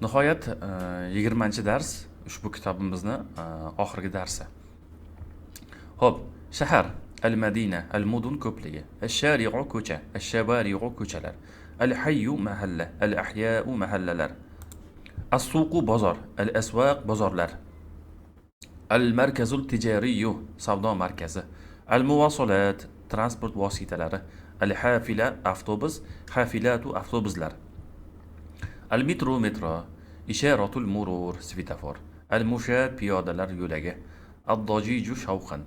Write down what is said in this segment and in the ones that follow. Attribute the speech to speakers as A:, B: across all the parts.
A: Nihoyat 20-dars ushbu kitobimizni oxirgi darsi. Xo'p, shahar, al-Madina, al-mudun ko'pligi, ash-shari'u ko'cha, ash-shabari'u ko'chalar, al-hayyu mahalla, al-ahya'u mahallalar, as-suqu bozor, al-aswaq bozorlar, al-markazul tijariyyu savdo markazi, al-muwasalat transport vositalari, al-hafila avtobus, hafilatu avtobuslar, al-metro metro, isharatul murur svetofor, al-mushad piyodalar yo'lagi, ad-dojiju shavqan,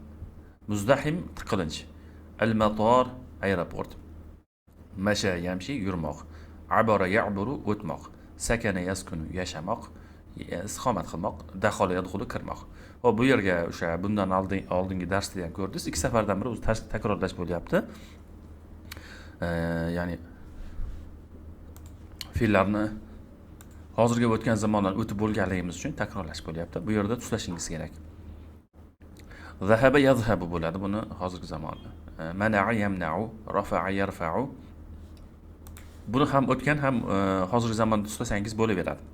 A: muzdahim tiqilinch, al-mator aeroport, masha yamshi yurmoq, abara ya'buru o'tmoq, sakana yaskunu yashamoq, istiqomat qilmoq, daxola yadxulu kirmoq. Hop, bu yerga o'sha bundan oldingi darsda ham ko'rdingiz. Ikki safardan biri o'zi takrorlash bo'lyapti. Ya'ni fe'llarni hozirgi va o'tgan zamondan o'tib bo'lganligimiz uchun takrorlash bo'lyapti. Bu yerda tuslashingiz kerak. Zahaba yazhabu bo'ladi buni hozirgi zamonda. Mana'a yamna'u, rafa'a yarfa'u. Buni ham o'tgan ham hozirgi zamonda tuslasangiz bo'laveradi.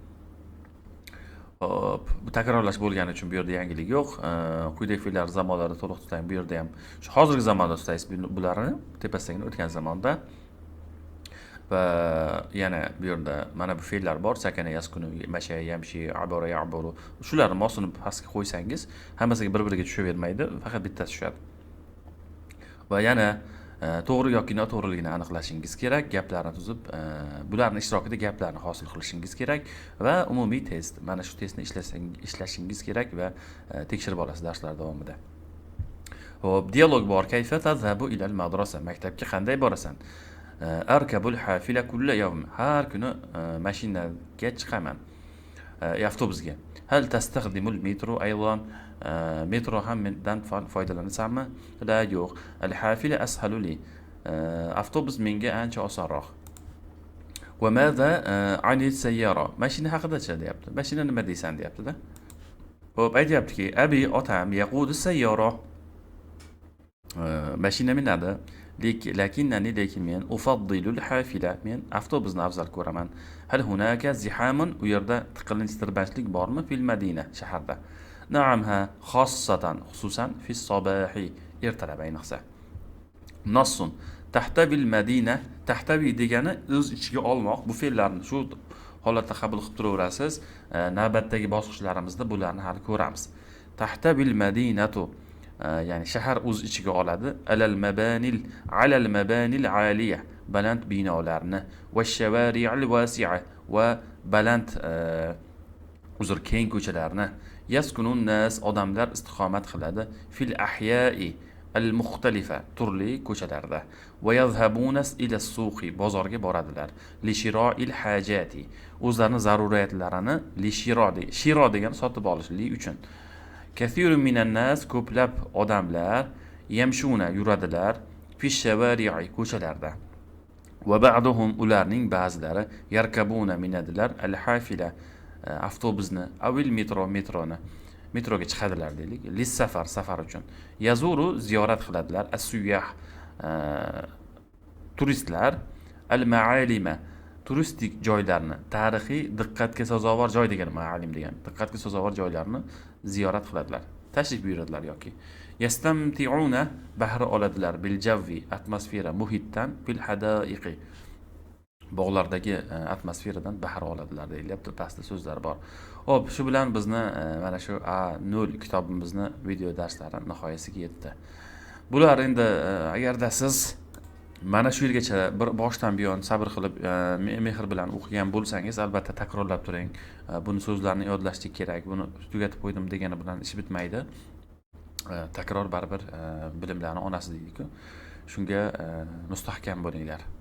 A: Hop, bu takrorlash bo'lgani uchun bu yerda yangilik yo'q. Quyidagi fe'llar zamonlarda to'liq tutang. Bu yerda ham shu hozirgi zamonda tutasiz bularni, tepasidan o'tgan zamonda. Va yana bu yerda mana bu fe'llar bor. Sakana yaskunu, masha yamshi, abara ya'buru. Shularni mosini pastga qo'ysangiz, hammasiga bir-biriga tushavermaydi, faqat bittasi tushadi. Va yana to'g'ri yoki noto'g'riligini aniqlashingiz kerak, gaplarni tuzib, bularning ishtirokida gaplarni hosil qilishingiz kerak va umumiy test. Mana shu testni ishlashingiz kerak va tekshirib olasiz darslar davomida. Hop, dialog bor. Kayfa tazhabu ila al-madrasa? Maktabga qanday borasan? Arkabul hafila kulla yawm. Har kuni mashinaga chiqaman. Avtobusga. Hal tastaxdimul metro aydan? Metro ham mendan foydalanasanmi? La, yo'q. Al-hafila ashalu li. Avtobus menga ancha osonroq. Va madha ani sayyara? Mashina haqida-chi deyapti. Mashina nima deysan deyapti-da. Xo'p, aytayaptiki, abi otam yaqudu sayyara. Mashina minadi. Lekin men ufaddilul hafila. Men avtobusni afzal ko'raman. Hal hunaka zihamun? U yerda tiqilinch tirbandchilik bormi fil Madina shaharda? Na'amha, xossatan, xususan fi sobahi, ertalab ayniqsa. Nassun, tahtabil Madina, tahtabi degani o'z ichiga olmoq. Bu fe'llarni shu holatda qabul qilib turaverasiz. Navbatdagi bosqichlarimizda bularni hali ko'ramiz. Tahtabil Madinatu, ya'ni shahar o'z ichiga oladi. Alal mabanil aliya, baland binolarni, va shavari'il wasi'a, va baland keng ko'chalarni. Yaskunun nas, odamlar istiqomat qiladi. Fil ahya'i al-mukhtalifa, turli ko'chalarda. Va yazhabuna ila suqi, bozorga boradilar. Li shiro'il hajati, o'zlarining zaruriyatlarini li shiro degan sotib olishlik uchun. Kathirun minan nas, ko'plab odamlar yamshuna yuradilar fi shavari'i, ko'chalarda. Va ba'duhum, ularning ba'zilari yarkabuna minadilar al-hafila, avtobusni, avil metroni, metroga chiqadilar deylik, lis safar uchun. Yazuru, ziyorat qiladilar, as-suyyah, turistlar, al-ma'alima, turistik joylarni, tarixiy diqqatga sazovor joy degan ma'alim degan, diqqatga sazovor joylarni ziyorat qiladilar, tashrif buyuradilar yoki. Yastamti'una, bahra oladilar, bil javvi, atmosfera, muhitdan, bil hadaiqi, bog'lardagi atmosferadan bahra oladilar deyilyapti. Pastda so'zlar bor. Hop, shu bilan bizni mana shu A0 kitobimizni video darslari nihoyasiga yetdi. Bular endi agarda siz mana shu yergacha bir boshdan buyon sabr qilib mehr bilan o'qigan bo'lsangiz, albatta takrorlab turing. Buni so'zlarni yodlashlik kerak. Buni tugatib qo'ydim degani bilan ish bitmaydi. Takror baribir bilimlarning onasi deydi-ku. Shunga mustahkam bo'linglar.